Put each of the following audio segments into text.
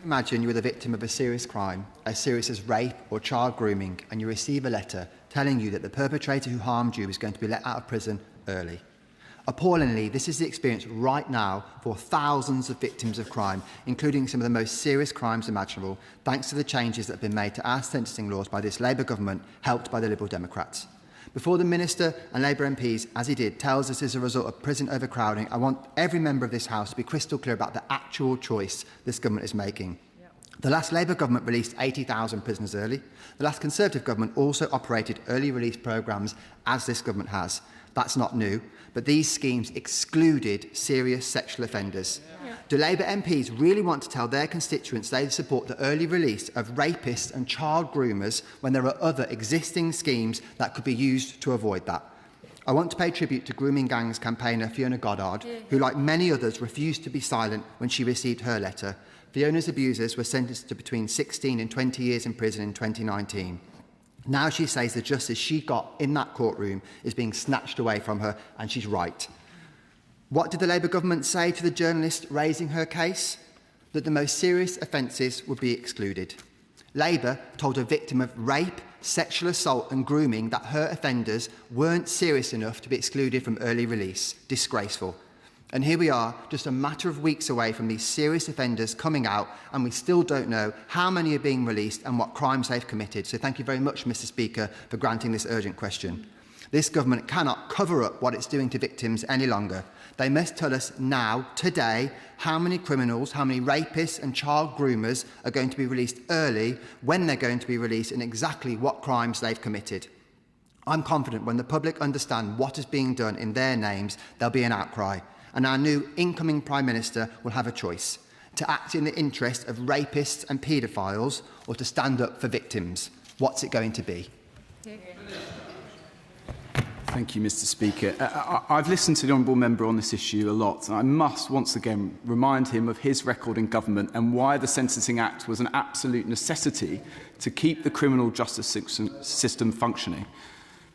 Imagine you are the victim of a serious crime, as serious as rape or child grooming, and you receive a letter telling you that the perpetrator who harmed you is going to be let out of prison early. Appallingly, this is the experience right now for thousands of victims of crime, including some of the most serious crimes imaginable, thanks to the changes that have been made to our sentencing laws by this Labour government, helped by the Liberal Democrats. Before the Minister and Labour MPs, as he did, tells us as a result of prison overcrowding, I want every member of this House to be crystal clear about the actual choice this government is making. The last Labour government released 80,000 prisoners early. The last Conservative government also operated early release programmes, as this government has. That's not new, but these schemes excluded serious sexual offenders. Do Labour MPs really want to tell their constituents they support the early release of rapists and child groomers when there are other existing schemes that could be used to avoid that? I want to pay tribute to grooming gangs campaigner Fiona Goddard, who, like many others, refused to be silent when she received her letter. Fiona's abusers were sentenced to between 16 and 20 years in prison in 2019. Now she says the justice she got in that courtroom is being snatched away from her, and she's right. What did the Labour government say to the journalist raising her case? That the most serious offences would be excluded. Labour told a victim of rape, sexual assault and grooming that her offenders weren't serious enough to be excluded from early release. Disgraceful. And here we are, just a matter of weeks away from these serious offenders coming out, and we still don't know how many are being released and what crimes they've committed. So thank you very much, Mr. Speaker, for granting this urgent question. This government cannot cover up what it's doing to victims any longer. They must tell us now, today, how many criminals, how many rapists and child groomers are going to be released early, when they're going to be released, and exactly what crimes they've committed. I'm confident when the public understand what is being done in their names, there'll be an outcry. And our new incoming Prime Minister will have a choice: to act in the interest of rapists and paedophiles, or to stand up for victims. What's it going to be? Thank you, Mr. Speaker. I've listened to the Honourable Member on this issue a lot, and I must once again remind him of his record in government and why the Sentencing Act was an absolute necessity to keep the criminal justice system functioning.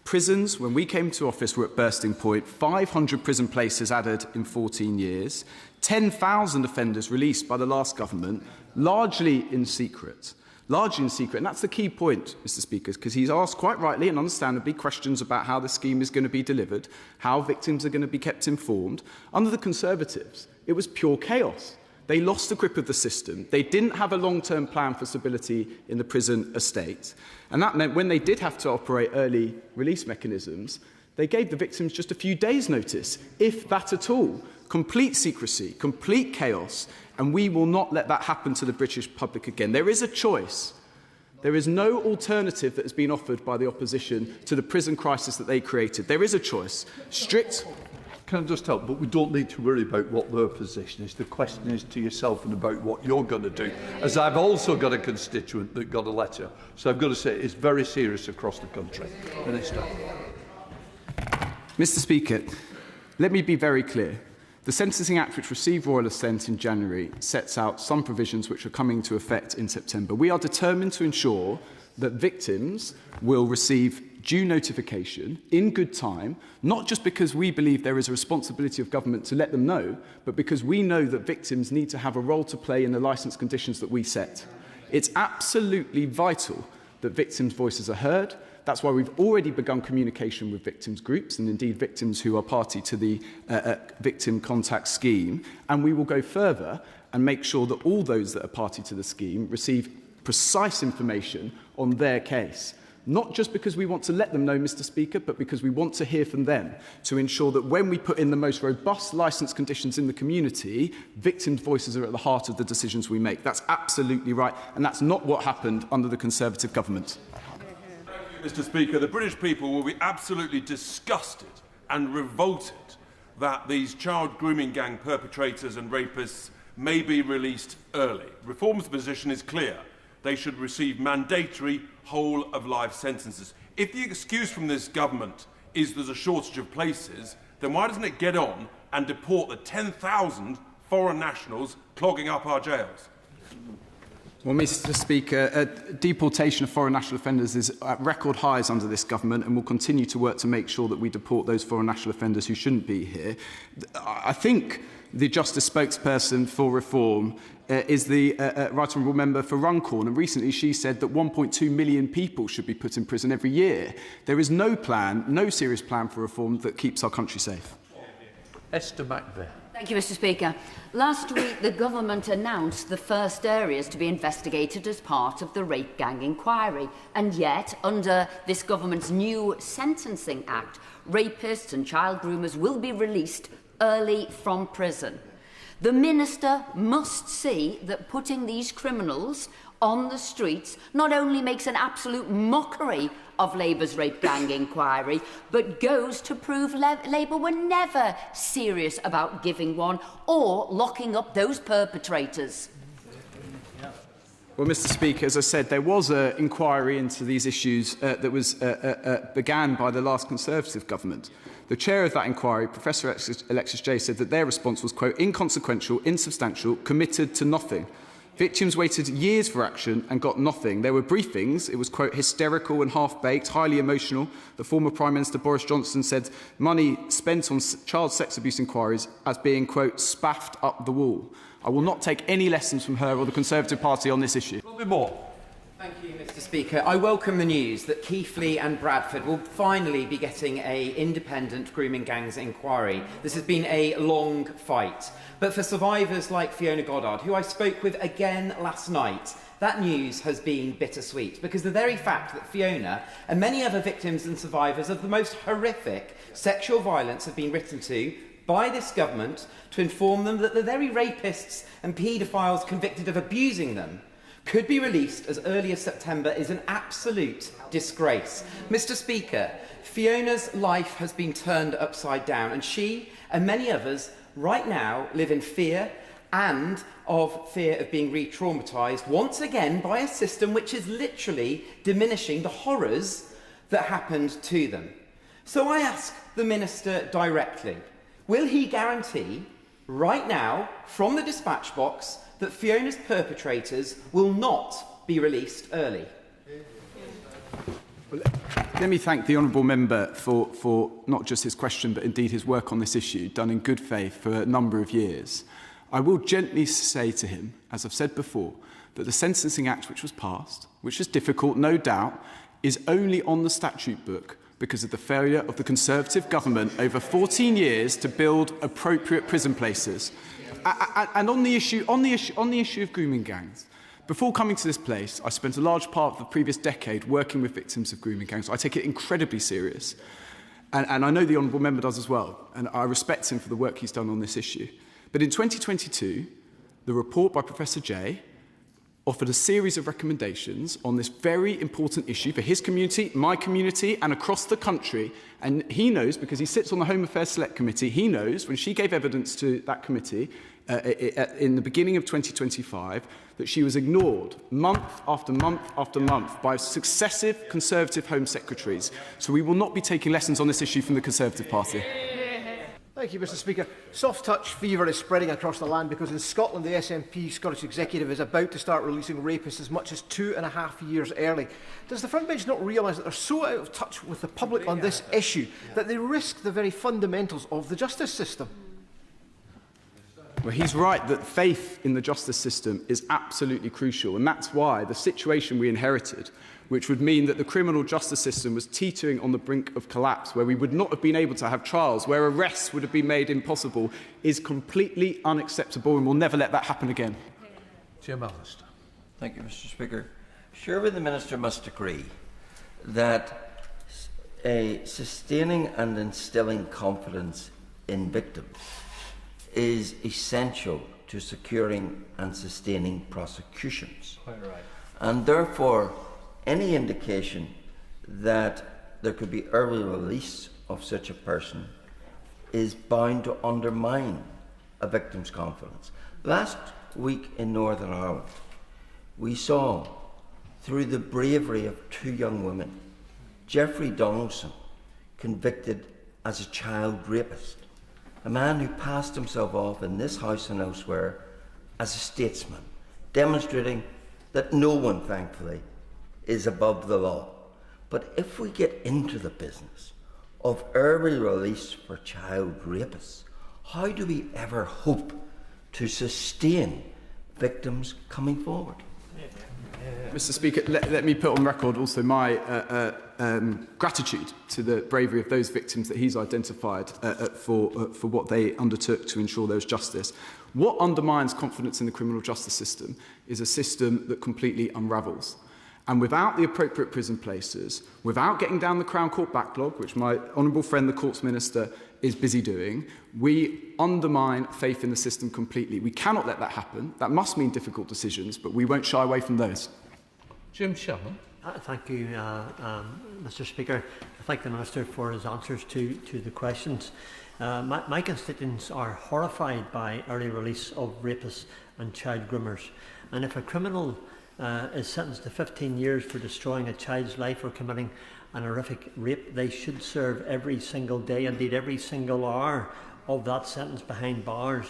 Prisons, when we came to office, were at bursting point. 500 prison places added in 14 years. 10,000 offenders released by the last government, largely in secret. And that's the key point, Mr. Speaker, because he's asked quite rightly and understandably questions about how the scheme is going to be delivered, how victims are going to be kept informed. Under the Conservatives, it was pure chaos. They lost the grip of the system. They didn't have a long-term plan for stability in the prison estate. And that meant when they did have to operate early release mechanisms, they gave the victims just a few days' notice, if that at all. Complete secrecy, complete chaos, and we will not let that happen to the British public again. There is a choice. There is no alternative that has been offered by the opposition to the prison crisis that they created. There is a choice. Strict... Can I just help? But we don't need to worry about what their position is. The question is to yourself and about what you're going to do. As I've also got a constituent that got a letter. So I've got to say it's very serious across the country. Minister. Mr. Speaker, let me be very clear. The Sentencing Act, which received royal assent in January, sets out some provisions which are coming into effect in September. We are determined to ensure that victims will receive due notification in good time, not just because we believe there is a responsibility of government to let them know, but because we know that victims need to have a role to play in the licence conditions that we set. It's absolutely vital that victims' voices are heard. That's why we've already begun communication with victims' groups and indeed victims who are party to the victim contact scheme. And we will go further and make sure that all those that are party to the scheme receive precise information on their case. Not just because we want to let them know, Mr. Speaker, but because we want to hear from them to ensure that when we put in the most robust licence conditions in the community, victims' voices are at the heart of the decisions we make. That's absolutely right, and that's not what happened under the Conservative government. Mr. Speaker, the British people will be absolutely disgusted and revolted that these child grooming gang perpetrators and rapists may be released early. Reform's position is clear. They should receive mandatory whole-of-life sentences. If the excuse from this government is there's a shortage of places, then why doesn't it get on and deport the 10,000 foreign nationals clogging up our jails? Well, Mr. Speaker, deportation of foreign national offenders is at record highs under this government, and will continue to work to make sure that we deport those foreign national offenders who shouldn't be here. I think the Justice spokesperson for reform, is the Right Honourable Member for Runcorn, and recently she said that 1.2 million people should be put in prison every year. There is no plan, no serious plan for reform that keeps our country safe. Esther McVeigh. Thank you, Mr. Speaker. Last week, the government announced the first areas to be investigated as part of the rape gang inquiry. And yet, under this government's new Sentencing Act, rapists and child groomers will be released early from prison. The Minister must see that putting these criminals on the streets not only makes an absolute mockery of Labour's rape gang inquiry, but goes to prove Labour were never serious about giving one or locking up those perpetrators. Well, Mr. Speaker, as I said, there was an inquiry into these issues that was began by the last Conservative government. The chair of that inquiry, Professor Alexis Jay, said that their response was, quote, inconsequential, insubstantial, committed to nothing. Victims waited years for action and got nothing. There were briefings. It was, quote, hysterical and half-baked, highly emotional. The former Prime Minister Boris Johnson said money spent on child sex abuse inquiries as being, quote, spaffed up the wall. I will not take any lessons from her or the Conservative Party on this issue. A bit more. Thank you, Mr. Speaker. I welcome the news that Keighley and Bradford will finally be getting an independent grooming gangs inquiry. This has been a long fight. But for survivors like Fiona Goddard, who I spoke with again last night, that news has been bittersweet, because the very fact that Fiona and many other victims and survivors of the most horrific sexual violence have been written to by this government to inform them that the very rapists and paedophiles convicted of abusing them could be released as early as September is an absolute disgrace. Mr. Speaker, Fiona's life has been turned upside down, and she and many others right now live in fear of being re-traumatised once again by a system which is literally diminishing the horrors that happened to them. So I ask the Minister directly, will he guarantee right now from the dispatch box that Fiona's perpetrators will not be released early? Well, let me thank the honourable member for not just his question, but indeed his work on this issue, done in good faith for a number of years. I will gently say to him, as I've said before, that the Sentencing Act which was passed, which is difficult, no doubt, is only on the statute book because of the failure of the Conservative government over 14 years to build appropriate prison places. And on the issue of grooming gangs, before coming to this place, I spent a large part of the previous decade working with victims of grooming gangs. I take it incredibly serious. And I know the honourable member does as well. And I respect him for the work he's done on this issue. But in 2022, the report by Professor Jay offered a series of recommendations on this very important issue for his community, my community, and across the country. And he knows, because he sits on the Home Affairs Select Committee, he knows when she gave evidence to that committee in the beginning of 2025 that she was ignored month after month after month by successive Conservative Home Secretaries. So we will not be taking lessons on this issue from the Conservative Party. Thank you, Mr. Speaker. Soft touch fever is spreading across the land because in Scotland, the SNP Scottish Executive is about to start releasing rapists as much as 2.5 years early. Does the front bench not realise that they're so out of touch with the public on this issue that they risk the very fundamentals of the justice system? Well, he's right that faith in the justice system is absolutely crucial, and that's why the situation we inherited, which would mean that the criminal justice system was teetering on the brink of collapse, where we would not have been able to have trials, where arrests would have been made impossible, is completely unacceptable, and we'll never let that happen again. Jim Allister. Thank you, Mr. Speaker. Surely the Minister must agree that sustaining and instilling confidence in victims is essential to securing and sustaining prosecutions. Quite right. And therefore, any indication that there could be early release of such a person is bound to undermine a victim's confidence. Last week in Northern Ireland, we saw, through the bravery of two young women, Jeffrey Donaldson convicted as a child rapist, a man who passed himself off in this House and elsewhere as a statesman, demonstrating that no one, thankfully, is above the law. But if we get into the business of early release for child rapists, how do we ever hope to sustain victims coming forward? Mr. Speaker, let me put on record also my gratitude to the bravery of those victims that he's identified for what they undertook to ensure there was justice. What undermines confidence in the criminal justice system is a system that completely unravels. And without the appropriate prison places, without getting down the Crown Court backlog, which my honourable friend, the Courts Minister, is busy doing, we undermine faith in the system completely. We cannot let that happen. That must mean difficult decisions, but we won't shy away from those. Jim Shannon. Thank you, Mr. Speaker. I thank the Minister for his answers to the questions. My constituents are horrified by early release of rapists and child groomers. And if a criminal is sentenced to 15 years for destroying a child's life or committing an horrific rape, they should serve every single day, indeed every single hour of that sentence behind bars.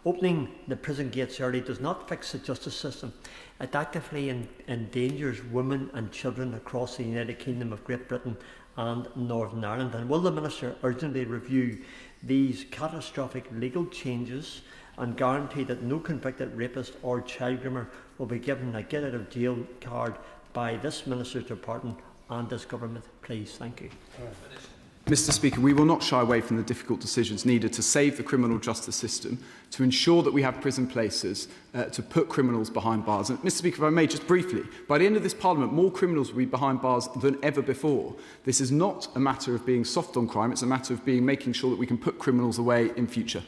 Opening the prison gates early does not fix the justice system. It actively endangers women and children across the United Kingdom of Great Britain and Northern Ireland. And will the Minister urgently review these catastrophic legal changes and guarantee that no convicted rapist or child groomer will be given a get out of jail card by this Minister's department and this government, please? Thank you. Mr. Speaker, we will not shy away from the difficult decisions needed to save the criminal justice system, to ensure that we have prison places to put criminals behind bars. And Mr. Speaker, if I may, just briefly, by the end of this Parliament, more criminals will be behind bars than ever before. This is not a matter of being soft on crime, it's a matter of making sure that we can put criminals away in future.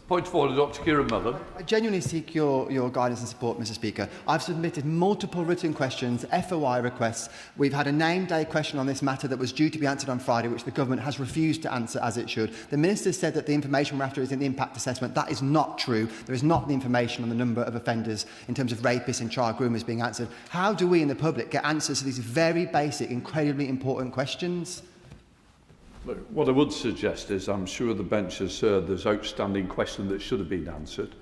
Point of order, Dr. Kieran Mullen. I genuinely seek your guidance and support, Mr. Speaker. I've submitted multiple written questions, FOI requests. We've had a name day question on this matter that was due to be answered on Friday, which the government has refused to answer as it should. The Minister said that the information we're after is in the impact assessment. That is not true. There is not the information on the number of offenders in terms of rapists and child groomers being answered. How do we in the public get answers to these very basic, incredibly important questions? Look, what I would suggest is I'm sure the bench has heard there's outstanding questions that should have been answered.